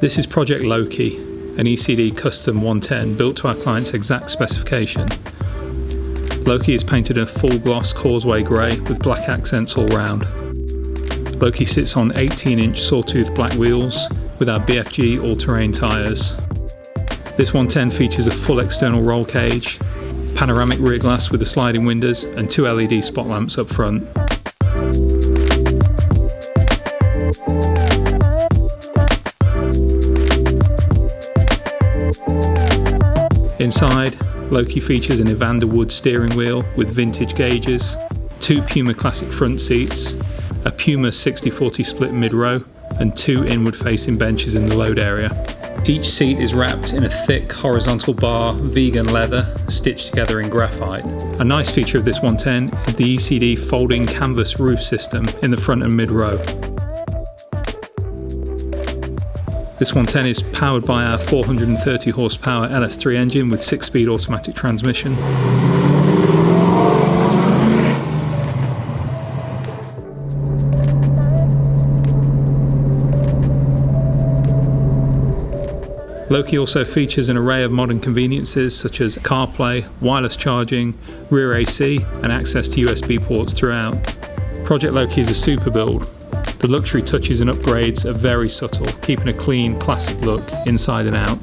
This is Project Loki, an E.C.D custom 110 built to our client's exact specification. Loki is painted in a full gloss causeway grey with black accents all round. Loki sits on 18-inch sawtooth black wheels with our BFG all-terrain tyres. This 110 features a full external roll cage, panoramic rear glass with the sliding windows and 2 LED spot lamps up front. Inside, Loki features an Evander wood steering wheel with vintage gauges, 2 Puma classic front seats, a Puma 60/40 split mid-row, and 2 inward-facing benches in the load area. Each seat is wrapped in a thick horizontal bar vegan leather stitched together in graphite. A nice feature of this 110 is the E.C.D folding canvas roof system in the front and mid-row. This 110 is powered by our 430 horsepower LS3 engine with 6-speed automatic transmission. Loki also features an array of modern conveniences such as CarPlay, wireless charging, rear AC and access to USB ports throughout. Project Loki is a super build. The luxury touches and upgrades are very subtle, keeping a clean, classic look inside and out.